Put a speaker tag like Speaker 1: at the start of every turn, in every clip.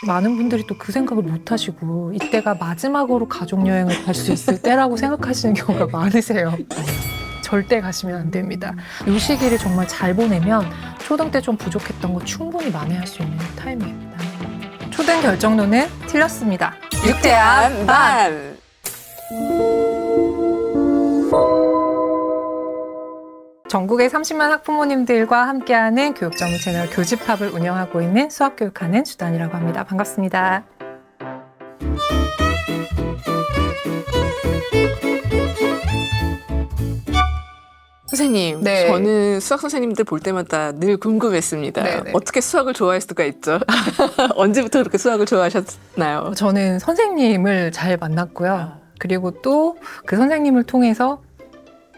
Speaker 1: 많은 분들이 또 그 생각을 못 하시고 이때가 마지막으로 가족여행을 갈 수 있을 때라고 생각하시는 경우가 많으세요. 절대 가시면 안 됩니다. 이 시기를 정말 잘 보내면 초등 때 좀 부족했던 거 충분히 만회할 수 있는 타이밍입니다. 초등 결정론은 틀렸습니다.
Speaker 2: 유쾌한 말.
Speaker 1: 전국의 30만 학부모님들과 함께하는 교육 전문 채널 교집합을 운영하고 있는 수학교육하는 수단이라고 합니다. 반갑습니다.
Speaker 2: 선생님,
Speaker 1: 네.
Speaker 2: 저는 수학 선생님들 볼 때마다 늘 궁금했습니다.
Speaker 1: 네네.
Speaker 2: 어떻게 수학을 좋아할 수가 있죠? 언제부터 그렇게 수학을 좋아하셨나요?
Speaker 1: 저는 선생님을 잘 만났고요. 그리고 또 그 선생님을 통해서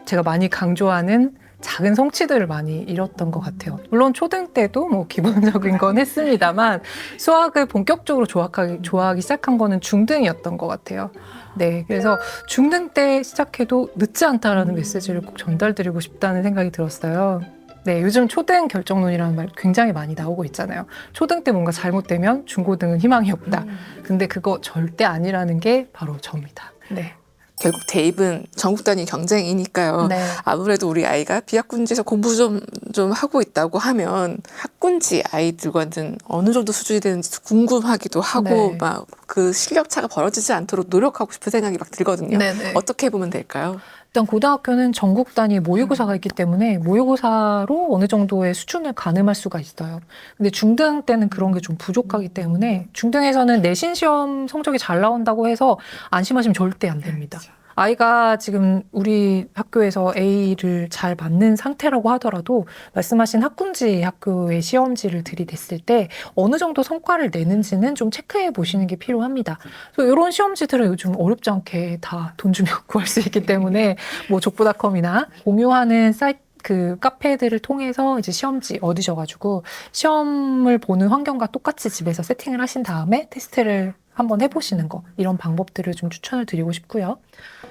Speaker 1: 제가 많이 강조하는 작은 성취들을 많이 이뤘던 것 같아요. 물론 초등 때도 뭐 기본적인 건 했습니다만 수학을 본격적으로 좋아하기 시작한 거는 중등이었던 것 같아요. 네, 그래서 중등 때 시작해도 늦지 않다라는 메시지를 꼭 전달드리고 싶다는 생각이 들었어요. 네, 요즘 초등 결정론이라는 말 굉장히 많이 나오고 있잖아요. 초등 때 뭔가 잘못되면 중고등은 희망이 없다. 근데 그거 절대 아니라는 게 바로 저입니다. 네.
Speaker 2: 결국 대입은 전국 단위 경쟁이니까요.
Speaker 1: 네.
Speaker 2: 아무래도 우리 아이가 비학군지에서 공부 좀 하고 있다고 하면 학군지 아이들과는 어느 정도 수준이 되는지 궁금하기도 하고
Speaker 1: 네.
Speaker 2: 막 그 실력 차가 벌어지지 않도록 노력하고 싶은 생각이 막 들거든요.
Speaker 1: 네네.
Speaker 2: 어떻게 보면 될까요?
Speaker 1: 일단 고등학교는 전국 단위 모의고사가 있기 때문에 모의고사로 어느 정도의 수준을 가늠할 수가 있어요. 근데 중등 때는 그런 게 좀 부족하기 때문에 중등에서는 내신 시험 성적이 잘 나온다고 해서 안심하시면 절대 안 됩니다. 아이가 지금 우리 학교에서 A를 잘 맞는 상태라고 하더라도 말씀하신 학군지 학교의 시험지를 들이댔을 때 어느 정도 성과를 내는지는 좀 체크해 보시는 게 필요합니다. 그래서 이런 시험지들은 요즘 어렵지 않게 다 돈 주면 구할 수 있기 때문에 뭐 족보닷컴이나 공유하는 사이트 그 카페들을 통해서 이제 시험지 얻으셔가지고 시험을 보는 환경과 똑같이 집에서 세팅을 하신 다음에 테스트를 한번 해보시는 거, 이런 방법들을 좀 추천을 드리고 싶고요.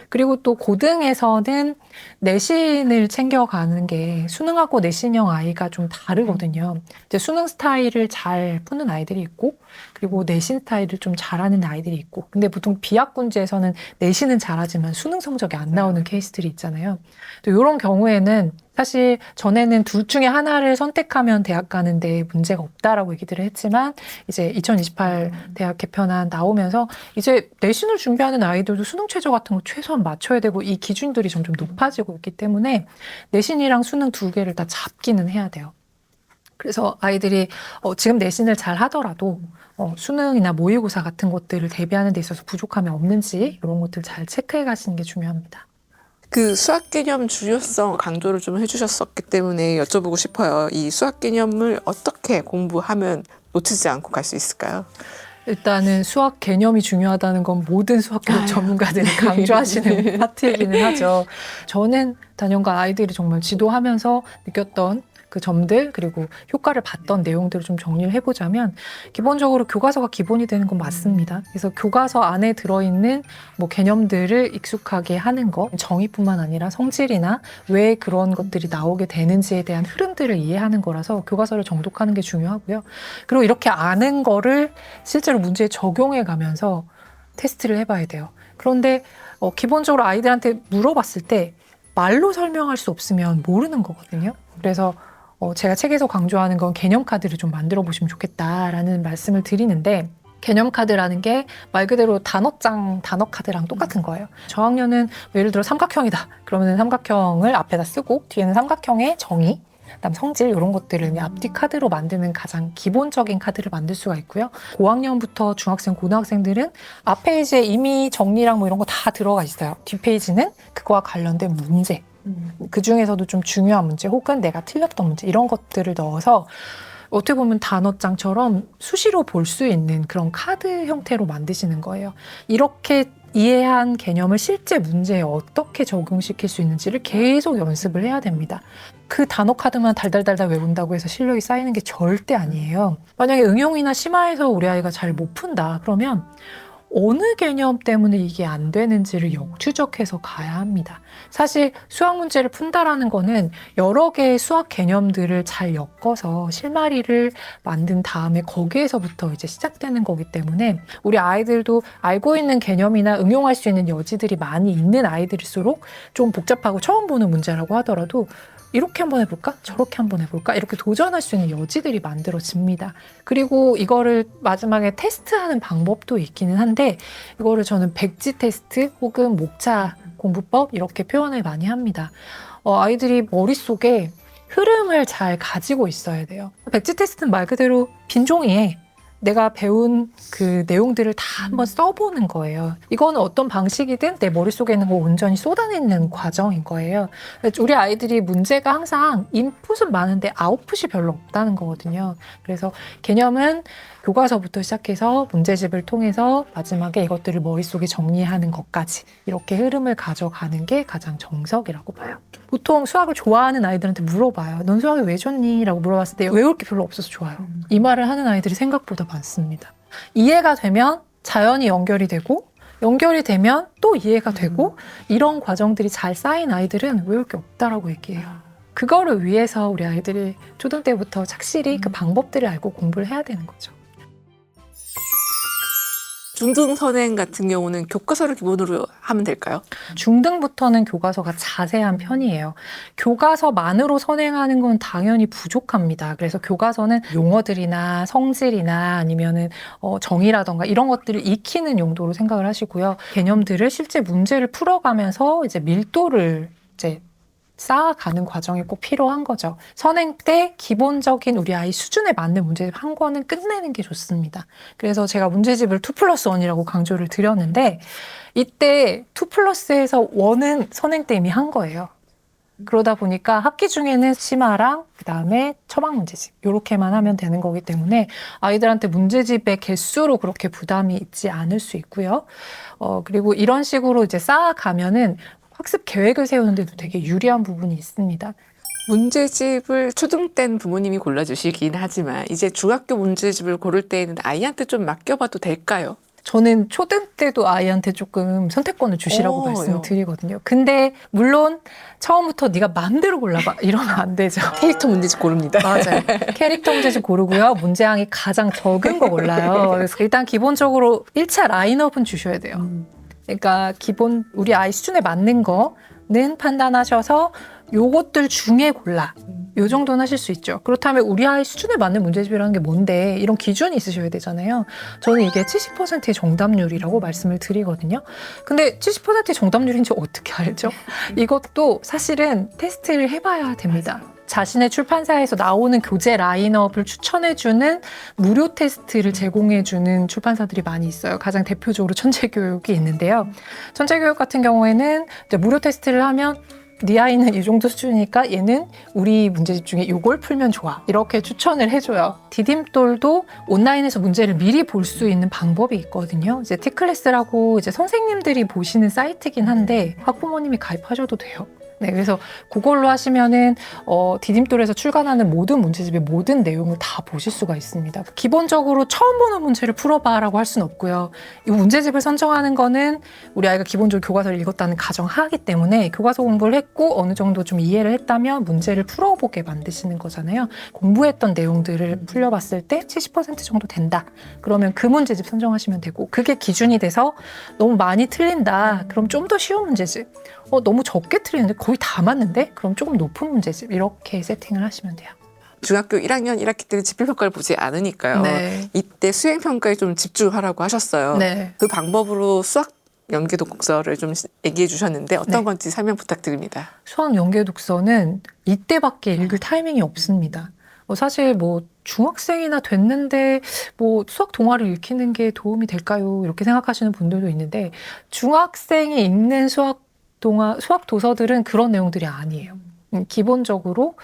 Speaker 1: 그리고 또 고등에서는 내신을 챙겨가는 게 수능하고 내신형 아이가 좀 다르거든요. 이제 수능 스타일을 잘 푸는 아이들이 있고, 그리고 내신 스타일을 좀 잘하는 아이들이 있고, 근데 보통 비학군지에서는 내신은 잘하지만 수능 성적이 안 나오는 케이스들이 있잖아요. 또 이런 경우에는 사실 전에는 둘 중에 하나를 선택하면 대학 가는데 문제가 없다라고 얘기들을 했지만 이제 2028 대학 개편안 나오면서 이제 내신을 준비하는 아이들도 수능 최저 같은 거 최소한 맞춰야 되고 이 기준들이 점점 높아지고 있기 때문에 내신이랑 수능 두 개를 다 잡기는 해야 돼요. 그래서 아이들이 지금 내신을 잘 하더라도 수능이나 모의고사 같은 것들을 대비하는 데 있어서 부족함이 없는지 이런 것들 잘 체크해 가시는 게 중요합니다.
Speaker 2: 그 수학 개념 중요성 강조를 좀 해주셨었기 때문에 여쭤보고 싶어요. 이 수학 개념을 어떻게 공부하면 놓치지 않고 갈 수 있을까요?
Speaker 1: 일단은 수학 개념이 중요하다는 건 모든 수학교육 전문가들이 강조하시는 파트이기는 하죠. 저는 단연간 아이들이 정말 지도하면서 느꼈던 그 점들 그리고 효과를 봤던 내용들을 좀 정리를 해보자면 기본적으로 교과서가 기본이 되는 건 맞습니다. 그래서 교과서 안에 들어있는 뭐 개념들을 익숙하게 하는 거 정의뿐만 아니라 성질이나 왜 그런 것들이 나오게 되는지에 대한 흐름들을 이해하는 거라서 교과서를 정독하는 게 중요하고요. 그리고 이렇게 아는 거를 실제로 문제에 적용해 가면서 테스트를 해봐야 돼요. 그런데 기본적으로 아이들한테 물어봤을 때 말로 설명할 수 없으면 모르는 거거든요. 그래서 제가 책에서 강조하는 건 개념 카드를 좀 만들어 보시면 좋겠다라는 말씀을 드리는데 개념 카드라는 게 말 그대로 단어장, 단어 카드랑 똑같은 거예요. 저학년은 예를 들어 삼각형이다. 그러면 삼각형을 앞에다 쓰고 뒤에는 삼각형의 정의, 그다음 성질 이런 것들을 앞뒤 카드로 만드는 가장 기본적인 카드를 만들 수가 있고요. 고학년부터 중학생, 고등학생들은 앞 페이지에 이미 정리랑 뭐 이런 거 다 들어가 있어요. 뒷 페이지는 그거와 관련된 문제, 그 중에서도 좀 중요한 문제 혹은 내가 틀렸던 문제 이런 것들을 넣어서 어떻게 보면 단어장처럼 수시로 볼 수 있는 그런 카드 형태로 만드시는 거예요. 이렇게 이해한 개념을 실제 문제에 어떻게 적용시킬 수 있는지를 계속 연습을 해야 됩니다. 그 단어 카드만 달달달달 외운다고 해서 실력이 쌓이는 게 절대 아니에요. 만약에 응용이나 심화해서 우리 아이가 잘 못 푼다 그러면 어느 개념 때문에 이게 안 되는지를 역추적해서 가야 합니다. 사실 수학 문제를 푼다라는 거는 여러 개의 수학 개념들을 잘 엮어서 실마리를 만든 다음에 거기에서부터 이제 시작되는 거기 때문에 우리 아이들도 알고 있는 개념이나 응용할 수 있는 여지들이 많이 있는 아이들일수록 좀 복잡하고 처음 보는 문제라고 하더라도 이렇게 한번 해볼까? 저렇게 한번 해볼까? 이렇게 도전할 수 있는 여지들이 만들어집니다. 그리고 이거를 마지막에 테스트하는 방법도 있기는 한데 이거를 저는 백지 테스트 혹은 목차 공부법 이렇게 표현을 많이 합니다. 아이들이 머릿속에 흐름을 잘 가지고 있어야 돼요. 백지 테스트는 말 그대로 빈 종이에 내가 배운 그 내용들을 다 한번 써보는 거예요. 이거는 어떤 방식이든 내 머릿속에 있는 거 온전히 쏟아내는 과정인 거예요. 우리 아이들이 문제가 항상 인풋은 많은데 아웃풋이 별로 없다는 거거든요. 그래서 개념은 교과서부터 시작해서 문제집을 통해서 마지막에 이것들을 머릿속에 정리하는 것까지 이렇게 흐름을 가져가는 게 가장 정석이라고 봐요. 보통 수학을 좋아하는 아이들한테 물어봐요. 넌 수학이 왜 좋니? 라고 물어봤을 때 외울 게 별로 없어서 좋아요. 이 말을 하는 아이들이 생각보다 많습니다. 이해가 되면 자연히 연결이 되고 연결이 되면 또 이해가 되고 이런 과정들이 잘 쌓인 아이들은 외울 게 없다라고 얘기해요. 그거를 위해서 우리 아이들이 초등 때부터 착실히 그 방법들을 알고 공부를 해야 되는 거죠.
Speaker 2: 중등 선행 같은 경우는 교과서를 기본으로 하면 될까요?
Speaker 1: 중등부터는 교과서가 자세한 편이에요. 교과서만으로 선행하는 건 당연히 부족합니다. 그래서 교과서는 용어들이나 성질이나 아니면은 정의라던가 이런 것들을 익히는 용도로 생각을 하시고요. 개념들을 실제 문제를 풀어가면서 이제 밀도를 이제 쌓아가는 과정이 꼭 필요한 거죠. 선행 때 기본적인 우리 아이 수준에 맞는 문제집 한 권은 끝내는 게 좋습니다. 그래서 제가 문제집을 2+1이라고 강조를 드렸는데 이때 2+에서 1은 선행 때 이미 한 거예요. 그러다 보니까 학기 중에는 심화랑 그다음에 처방 문제집 이렇게만 하면 되는 거기 때문에 아이들한테 문제집의 개수로 그렇게 부담이 있지 않을 수 있고요. 그리고 이런 식으로 이제 쌓아가면은 학습 계획을 세우는데도 되게 유리한 부분이 있습니다.
Speaker 2: 문제집을 초등 때는 부모님이 골라주시긴 하지만 이제 중학교 문제집을 고를 때에는 아이한테 좀 맡겨봐도 될까요?
Speaker 1: 저는 초등 때도 아이한테 조금 선택권을 주시라고 말씀을 드리거든요. 근데 물론 처음부터 네가 마음대로 골라봐 이러면 안 되죠.
Speaker 2: 캐릭터 문제집 고릅니다.
Speaker 1: 맞아요. 캐릭터 문제집 고르고요. 문제량이 가장 적은 거 골라요. 그래서 일단 기본적으로 1차 라인업은 주셔야 돼요. 그러니까 기본 우리 아이 수준에 맞는 거는 판단하셔서 요것들 중에 골라. 요 정도는 하실 수 있죠. 그렇다면 우리 아이 수준에 맞는 문제집이라는 게 뭔데 이런 기준이 있으셔야 되잖아요. 저는 이게 70%의 정답률이라고 말씀을 드리거든요. 근데 70%의 정답률인지 어떻게 알죠? 이것도 사실은 테스트를 해봐야 됩니다. 자신의 출판사에서 나오는 교재 라인업을 추천해주는 무료 테스트를 제공해주는 출판사들이 많이 있어요. 가장 대표적으로 천재교육이 있는데요. 천재교육 같은 경우에는 이제 무료 테스트를 하면 네 아이는 이 정도 수준이니까 얘는 우리 문제집 중에 이걸 풀면 좋아. 이렇게 추천을 해줘요. 디딤돌도 온라인에서 문제를 미리 볼 수 있는 방법이 있거든요. 이제 T클래스라고 이제 선생님들이 보시는 사이트긴 한데 학부모님이 가입하셔도 돼요. 네, 그래서 그걸로 하시면은 디딤돌에서 출간하는 모든 문제집의 모든 내용을 다 보실 수가 있습니다. 기본적으로 처음 보는 문제를 풀어봐라고 할 수는 없고요. 이 문제집을 선정하는 거는 우리 아이가 기본적으로 교과서를 읽었다는 가정하기 때문에 교과서 공부를 했고 어느 정도 좀 이해를 했다면 문제를 풀어보게 만드시는 거잖아요. 공부했던 내용들을 풀려봤을 때 70% 정도 된다. 그러면 그 문제집 선정하시면 되고 그게 기준이 돼서 너무 많이 틀린다. 그럼 좀 더 쉬운 문제집. 너무 적게 틀리는데 거의 다 맞는데? 그럼 조금 높은 문제집 이렇게 세팅을 하시면 돼요.
Speaker 2: 중학교 1학년 1학기 때는 지필평가를 보지 않으니까요.
Speaker 1: 네.
Speaker 2: 이때 수행평가에 좀 집중하라고 하셨어요.
Speaker 1: 네.
Speaker 2: 그 방법으로 수학 연계 독서를 좀 얘기해 주셨는데 어떤
Speaker 1: 네.
Speaker 2: 건지 설명 부탁드립니다.
Speaker 1: 수학 연계 독서는 이때밖에 읽을 타이밍이 없습니다. 사실 뭐 중학생이나 됐는데 뭐 수학 동화를 읽히는 게 도움이 될까요? 이렇게 생각하시는 분들도 있는데 중학생이 읽는 수학 도서들은 그런 내용들이 아니에요. 기본적으로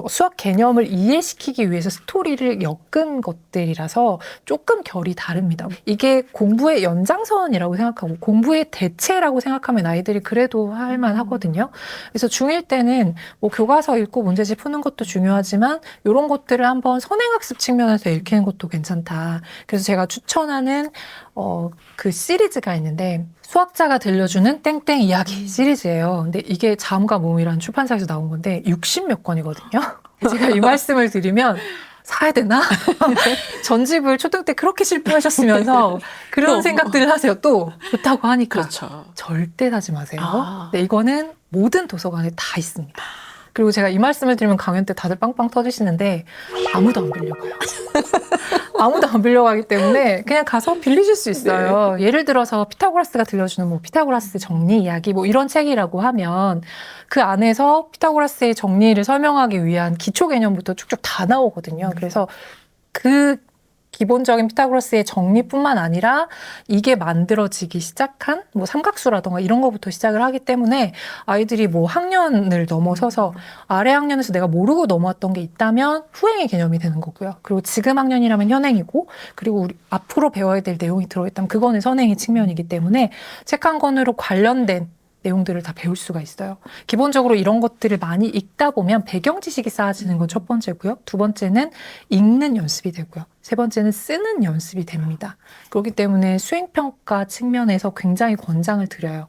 Speaker 1: 수학 개념을 이해시키기 위해서 스토리를 엮은 것들이라서 조금 결이 다릅니다. 이게 공부의 연장선이라고 생각하고 공부의 대체라고 생각하면 아이들이 그래도 할 만하거든요. 그래서 중1 때는 뭐 교과서 읽고 문제집 푸는 것도 중요하지만 이런 것들을 한번 선행학습 측면에서 읽히는 것도 괜찮다. 그래서 제가 추천하는 그 시리즈가 있는데 수학자가 들려주는 땡땡 이야기 시리즈예요. 근데 이게 자음과 모음이라는 출판사에서 나온 건데 60몇 권이거든요. 제가 이 말씀을 드리면 사야 되나? 전집을 초등 때 그렇게 실패하셨으면서 그런 생각들을 하세요. 또 좋다고 하니까.
Speaker 2: 그렇죠.
Speaker 1: 절대 사지 마세요.
Speaker 2: 아.
Speaker 1: 네, 이거는 모든 도서관에 다 있습니다. 그리고 제가 이 말씀을 드리면 강연 때 다들 빵빵 터지시는데 아무도 안 빌려가요. 아무도 안 빌려가기 때문에 그냥 가서 빌리실 수 있어요.
Speaker 2: 네.
Speaker 1: 예를 들어서 피타고라스가 들려주는 뭐 피타고라스 정리 이야기 뭐 이런 책이라고 하면 그 안에서 피타고라스의 정리를 설명하기 위한 기초 개념부터 쭉쭉 다 나오거든요. 그래서 그 기본적인 피타고라스의 정리뿐만 아니라 이게 만들어지기 시작한 뭐 삼각수라던가 이런 거부터 시작을 하기 때문에 아이들이 뭐 학년을 넘어서서 아래 학년에서 내가 모르고 넘어왔던 게 있다면 후행의 개념이 되는 거고요. 그리고 지금 학년이라면 현행이고 그리고 우리 앞으로 배워야 될 내용이 들어있다면 그거는 선행의 측면이기 때문에 책 한 권으로 관련된 내용들을 다 배울 수가 있어요. 기본적으로 이런 것들을 많이 읽다 보면 배경 지식이 쌓아지는 건 첫 번째고요. 두 번째는 읽는 연습이 되고요. 세 번째는 쓰는 연습이 됩니다. 그렇기 때문에 수행평가 측면에서 굉장히 권장을 드려요.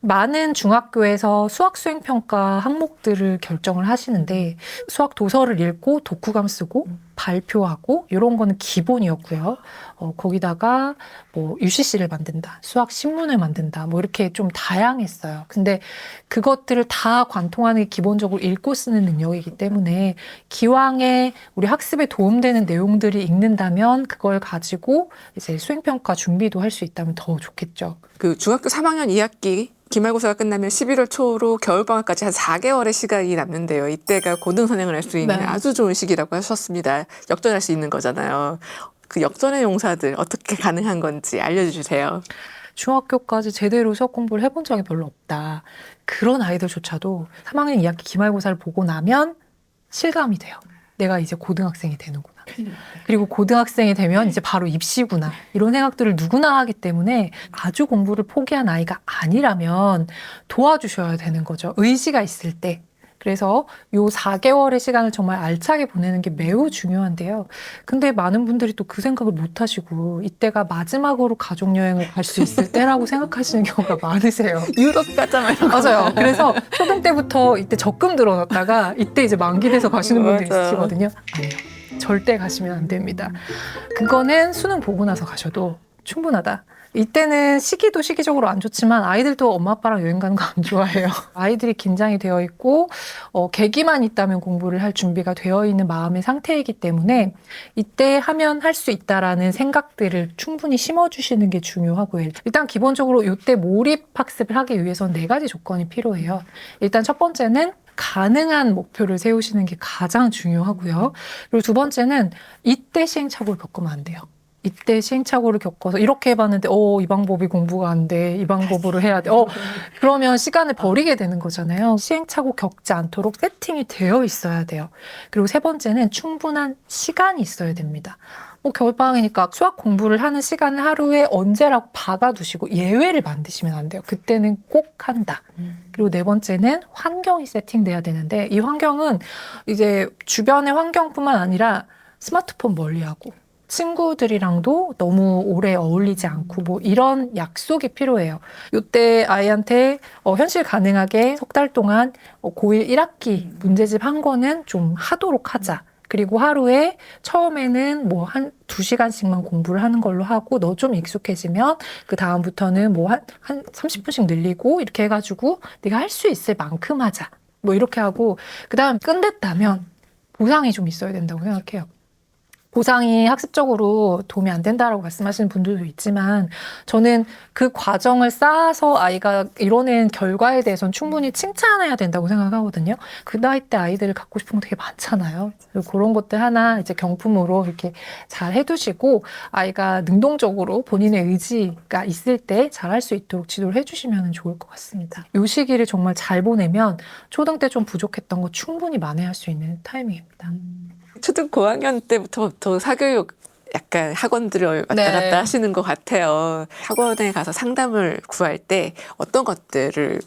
Speaker 1: 많은 중학교에서 수학 수행평가 항목들을 결정을 하시는데 수학 도서를 읽고 독후감 쓰고 발표하고 이런 거는 기본이었고요. 거기다가 뭐 UCC를 만든다, 수학 신문을 만든다, 뭐 이렇게 좀 다양했어요. 근데 그것들을 다 관통하는 게 기본적으로 읽고 쓰는 능력이기 때문에 기왕에 우리 학습에 도움되는 내용들이 읽는다면 그걸 가지고 이제 수행평가 준비도 할 수 있다면 더 좋겠죠.
Speaker 2: 그 중학교 3학년 2학기 기말고사가 끝나면 11월 초로 겨울방학까지 한 4개월의 시간이 남는데요. 이때가 고등선행을 할 수 있는
Speaker 1: 네.
Speaker 2: 아주 좋은 시기라고 하셨습니다. 역전할 수 있는 거잖아요. 그 역전의 용사들 어떻게 가능한 건지 알려주세요.
Speaker 1: 중학교까지 제대로 수학 공부를 해본 적이 별로 없다. 그런 아이들조차도 3학년 2학기 기말고사를 보고 나면 실감이 돼요. 내가 이제 고등학생이 되는구나. 그리고 고등학생이 되면 이제 바로 입시구나. 이런 생각들을 누구나 하기 때문에 아주 공부를 포기한 아이가 아니라면 도와주셔야 되는 거죠. 의지가 있을 때. 그래서 요 4개월의 시간을 정말 알차게 보내는 게 매우 중요한데요. 근데 많은 분들이 또 그 생각을 못 하시고 이때가 마지막으로 가족여행을 갈 수 있을 때라고 생각하시는 경우가 많으세요.
Speaker 2: 유럽 가자마자.
Speaker 1: 맞아요. 그래서 초등 때부터 이때 적금 들어놨다가 이때 이제 만기 돼서 가시는 분들이
Speaker 2: 맞아요.
Speaker 1: 있으시거든요. 아니요. 절대 가시면 안 됩니다. 그거는 수능 보고 나서 가셔도 충분하다. 이때는 시기도 시기적으로 안 좋지만 아이들도 엄마 아빠랑 여행 가는 거 안 좋아해요. 아이들이 긴장이 되어 있고 계기만 있다면 공부를 할 준비가 되어 있는 마음의 상태이기 때문에 이때 하면 할 수 있다라는 생각들을 충분히 심어주시는 게 중요하고요. 일단 기본적으로 이때 몰입 학습을 하기 위해서는 4가지 조건이 필요해요. 일단 첫 번째는 가능한 목표를 세우시는 게 가장 중요하고요. 그리고 두 번째는 이때 시행착오를 겪으면 안 돼요. 이때 시행착오를 겪어서 이렇게 해봤는데 이 방법이 공부가 안 돼. 이 방법으로 해야 돼. 그러면 시간을 버리게 되는 거잖아요. 시행착오 겪지 않도록 세팅이 되어 있어야 돼요. 그리고 세 번째는 충분한 시간이 있어야 됩니다. 겨울방학이니까 수학 공부를 하는 시간을 하루에 언제라고 박아두시고 예외를 만드시면 안 돼요. 그때는 꼭 한다. 그리고 네 번째는 환경이 세팅돼야 되는데 이 환경은 이제 주변의 환경뿐만 아니라 스마트폰 멀리하고 친구들이랑도 너무 오래 어울리지 않고 뭐 이런 약속이 필요해요. 이때 아이한테 현실 가능하게 석 달 동안 고1 1학기 문제집 한 권은 좀 하도록 하자. 그리고 하루에 처음에는 뭐 한 2시간씩만 공부를 하는 걸로 하고 너 좀 익숙해지면 그 다음부터는 뭐 한 30분씩 늘리고 이렇게 해가지고 네가 할 수 있을 만큼 하자. 뭐 이렇게 하고 그 다음 끝냈다면 보상이 좀 있어야 된다고 생각해요. 보상이 학습적으로 도움이 안 된다라고 말씀하시는 분들도 있지만 저는 그 과정을 쌓아서 아이가 이뤄낸 결과에 대해서는 충분히 칭찬해야 된다고 생각하거든요. 그 나이 때 아이들을 갖고 싶은 거 되게 많잖아요. 그리고 그런 것들 하나 이제 경품으로 이렇게 잘 해두시고 아이가 능동적으로 본인의 의지가 있을 때 잘할 수 있도록 지도를 해주시면 좋을 것 같습니다. 이 시기를 정말 잘 보내면 초등 때 좀 부족했던 거 충분히 만회할 수 있는 타이밍입니다.
Speaker 2: 초등 고학년 때부터 보통 사교육 약간 학원들을 왔다
Speaker 1: 네.
Speaker 2: 갔다 하시는 것 같아요. 학원에 가서 상담을 구할 때 어떤 것들을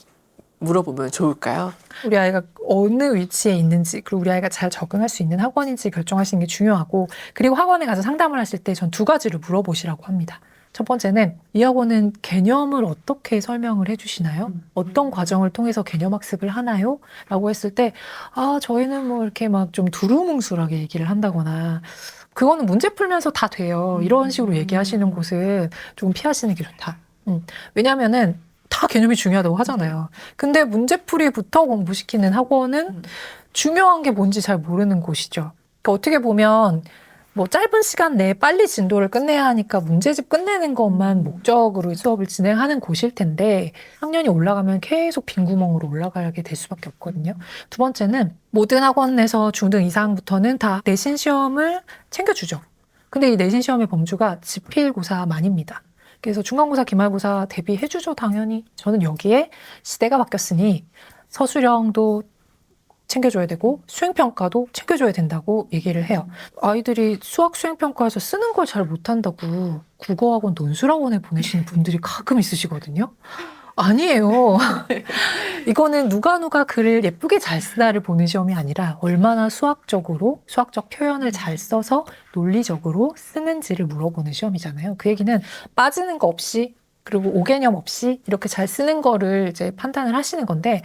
Speaker 2: 물어보면 좋을까요?
Speaker 1: 우리 아이가 어느 위치에 있는지 그리고 우리 아이가 잘 적응할 수 있는 학원인지 결정하시는 게 중요하고 그리고 학원에 가서 상담을 하실 때 전 두 가지를 물어보시라고 합니다. 첫 번째는 이 학원은 개념을 어떻게 설명을 해주시나요? 어떤 과정을 통해서 개념 학습을 하나요? 라고 했을 때 저희는 뭐 이렇게 막 좀 두루뭉술하게 얘기를 한다거나 그거는 문제 풀면서 다 돼요. 이런 식으로 얘기하시는 곳은 조금 피하시는 게 좋다. 왜냐면은 다 개념이 중요하다고 하잖아요. 근데 문제풀이부터 공부시키는 학원은 중요한 게 뭔지 잘 모르는 곳이죠. 그러니까 어떻게 보면 뭐 짧은 시간 내에 빨리 진도를 끝내야 하니까 문제집 끝내는 것만 목적으로 수업을 진행하는 곳일 텐데 학년이 올라가면 계속 빈 구멍으로 올라가게 될 수밖에 없거든요. 두 번째는 모든 학원에서 중등 이상부터는 다 내신 시험을 챙겨주죠. 근데 이 내신 시험의 범주가 지필고사만입니다. 그래서 중간고사, 기말고사 대비해주죠, 당연히. 저는 여기에 시대가 바뀌었으니 서술형도 챙겨줘야 되고 수행평가도 챙겨줘야 된다고 얘기를 해요. 아이들이 수학 수행평가에서 쓰는 걸 잘 못한다고 국어학원, 논술학원에 보내시는 분들이 가끔 있으시거든요. 아니에요. 이거는 누가 글을 예쁘게 잘 쓰나를 보는 시험이 아니라 얼마나 수학적으로 수학적 표현을 잘 써서 논리적으로 쓰는지를 물어보는 시험이잖아요. 그 얘기는 빠지는 거 없이 그리고 오개념 없이 이렇게 잘 쓰는 거를 이제 판단을 하시는 건데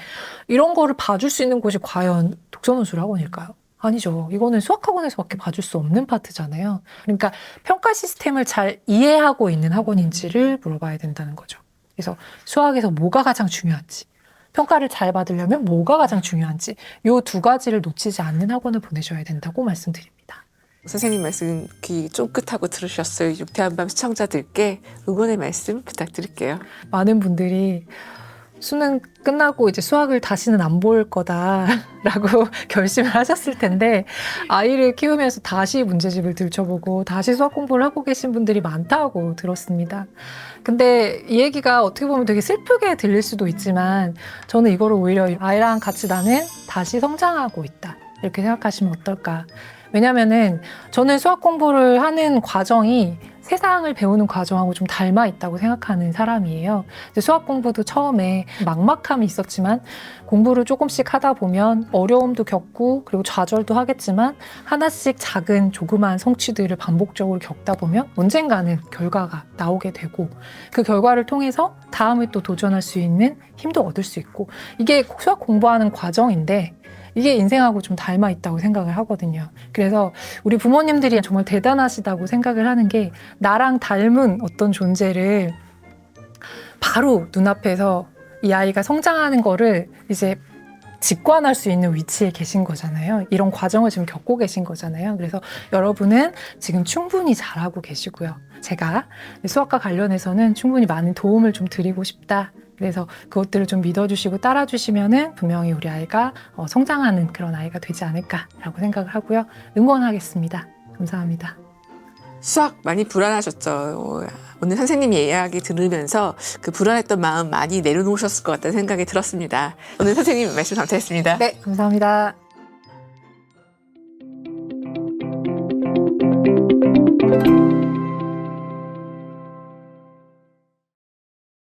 Speaker 1: 이런 거를 봐줄 수 있는 곳이 과연 독서논술 학원일까요? 아니죠. 이거는 수학학원에서밖에 봐줄 수 없는 파트잖아요. 그러니까 평가 시스템을 잘 이해하고 있는 학원인지를 물어봐야 된다는 거죠. 그래서 수학에서 뭐가 가장 중요한지 평가를 잘 받으려면 뭐가 가장 중요한지 이 두 가지를 놓치지 않는 학원을 보내셔야 된다고 말씀드립니다.
Speaker 2: 선생님 말씀 귀 쫑긋하고 들으셨어요. 육태한밤 시청자들께 응원의 말씀 부탁드릴게요.
Speaker 1: 많은 분들이 수능 끝나고 이제 수학을 다시는 안 볼 거다라고 결심을 하셨을 텐데 아이를 키우면서 다시 문제집을 들춰보고 다시 수학 공부를 하고 계신 분들이 많다고 들었습니다. 근데 이 얘기가 어떻게 보면 되게 슬프게 들릴 수도 있지만 저는 이거를 오히려 아이랑 같이 나는 다시 성장하고 있다 이렇게 생각하시면 어떨까. 왜냐면은 저는 수학 공부를 하는 과정이 세상을 배우는 과정하고 좀 닮아 있다고 생각하는 사람이에요. 수학 공부도 처음에 막막함이 있었지만 공부를 조금씩 하다 보면 어려움도 겪고 그리고 좌절도 하겠지만 하나씩 작은 조그만 성취들을 반복적으로 겪다 보면 언젠가는 결과가 나오게 되고 그 결과를 통해서 다음에 또 도전할 수 있는 힘도 얻을 수 있고 이게 수학 공부하는 과정인데 이게 인생하고 좀 닮아 있다고 생각을 하거든요. 그래서 우리 부모님들이 정말 대단하시다고 생각을 하는 게 나랑 닮은 어떤 존재를 바로 눈앞에서 이 아이가 성장하는 거를 이제 직관할 수 있는 위치에 계신 거잖아요. 이런 과정을 지금 겪고 계신 거잖아요. 그래서 여러분은 지금 충분히 잘하고 계시고요. 제가 수학과 관련해서는 충분히 많은 도움을 좀 드리고 싶다. 그래서 그것들을 좀 믿어주시고 따라주시면은 분명히 우리 아이가 성장하는 그런 아이가 되지 않을까라고 생각을 하고요. 응원하겠습니다. 감사합니다.
Speaker 2: 수학 많이 불안하셨죠? 오늘 선생님 이야기 들으면서 그 불안했던 마음 많이 내려놓으셨을 것 같다는 생각이 들었습니다. 오늘 선생님 말씀 감사했습니다.
Speaker 1: 네, 감사합니다.